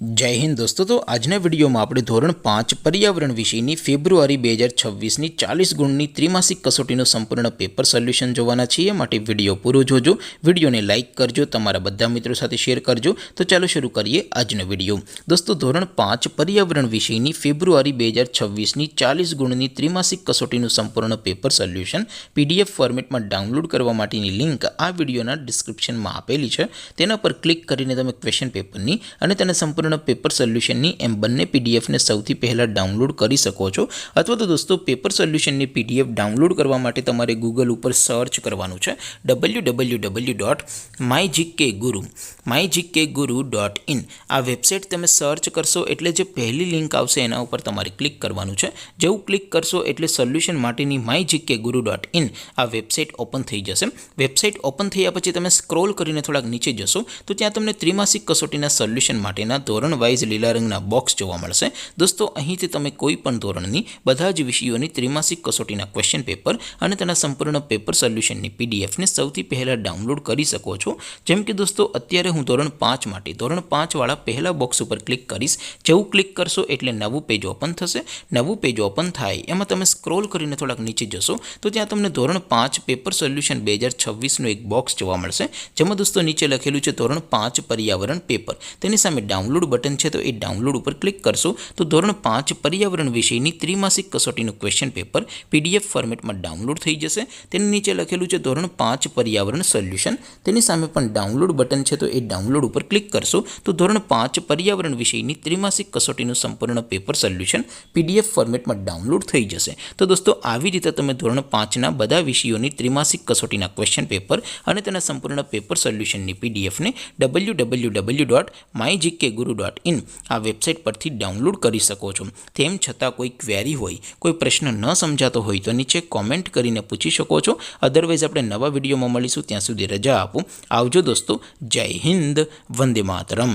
जय हिंद दोस्तों। तो आजना विडियो में આપણે ધોરણ 5 पर्यावरण વિષયની ફેબ્રુઆરી 2026ની 40 ગુણની ત્રિમાસિક કસોટીનું સંપૂર્ણ પેપર સોલ્યુશન જોવાના છીએ। માટે વિડિયો પૂરો જોજો, વિડિયોને લાઈક કરજો, તમારા બધા મિત્રો સાથે શેર કરજો। તો ચાલો શરૂ કરીએ આજનો વિડિયો। દોસ્તો ધોરણ 5 पर्यावरण વિષયની ફેબ્રુઆરી 2026ની 40 ગુણની ત્રિમાસિક કસોટીનું સંપૂર્ણ પેપર સોલ્યુશન પીડીએફ ફોર્મેટમાં ડાઉનલોડ કરવા માટેની લિંક આ વિડિયોના ડિસ્ક્રિપ્શનમાં આપેલી છે। તેના પર ક્લિક કરીને તમે ક્વેશ્ચન પેપરની અને તેને સંપૂર્ણ पेपर सोल्यूशन एम बने पीडीएफ ने सौथी पहला डाउनलॉड कर सको छो। अथवा तो दोस्तों पेपर सोल्यूशन ने पीडीएफ डाउनलॉड करवा माटे तमारे गूगल पर सर्च करवानुं छे www.mygkguru.in आ वेबसाइट तमे सर्च करशो एटले जे पहली लिंक आवशे एना उपर तमारे क्लिक करवानुं छे। जेवुं क्लिक करशो एटले सोल्यूशन माटेनी mygkguru.in आ वेबसाइट ओपन थई जशे। वेबसाइट ओपन थया पछी तमे स्क्रॉल करीने थोड़ाक नीचे जशो तो त्यां तमने त्रिमासिक कसोटीना सोल्यूशन माटेना धोरण वाइज लीला रंगना बॉक्स जोवा मळशे। दोस्तों અહીંથી તમે કોઈ પણ ધોરણની બધા જ વિષયોની ત્રિમાસિક કસોટીના ક્વેશ્ચન પેપર અને તેના સંપૂર્ણ પેપર સોલ્યુશનની પીડીએફ ને સૌથી પહેલા ડાઉનલોડ કરી શકો છો। જેમ કે દોસ્તો અત્યારે હું ધોરણ 5 માટે ધોરણ 5 વાળા પહેલા બોક્સ ઉપર ક્લિક કરીશ। જેવું ક્લિક કરશો એટલે નવું પેજ ઓપન થશે। નવું પેજ ઓપન થાય એમાં તમે સ્ક્રોલ કરીને થોડાક નીચે જશો તો ત્યાં તમને ધોરણ 5 પેપર સોલ્યુશન 2026 નું એક બોક્સ જોવા મળશે। જેમાં દોસ્તો નીચે લખેલું છે ધોરણ 5 पर्यावरण पेपर। તેની સામે डाउनलॉड बटन है तो ये डाउनलॉड पर क्लिक करशो तो धोरण 5 पर्यावरण विषयनी त्रिमासिक कसोटीનું क्वेश्चन पेपर पीडीएफ फॉर्मेट में डाउनलॉड थई जशे। तेनी नीचे लखेलुं छे धोरण 5 पर्यावरण सोल्यूशन। तेनी सामे पण डाउनलॉड बटन है तो ये डाउनलॉड पर क्लिक करशो तो धोरण 5 पर्यावरण विषयनी त्रिमासिक कसोटीનું संपूर्ण पेपर सोल्यूशन पीडीएफ फॉर्मेट में डाउनलॉड थई जशे। तो दोस्तों આવી રીતે તમે ધોરણ 5 ના બધા વિષયોની ત્રિમાસિક કસોટીના ક્વેશ્ચન પેપર અને તેના સંપૂર્ણ પેપર સોલ્યુશનની પીડીએફ ને www.mygkguru.in आ वेबसाइट पर डाउनलॉड कर सको छो। तेम छतां कोई क्वेरी होय, कोई प्रश्न न समझातो होय तो नीचे कॉमेंट करीने पूछी शको छो। अदरवाइज आपणे नवा विडियो में मळीशुं, त्यां सुधी रजा आपो। आवजो दोस्तों। जय हिंद, वंदे मातरम।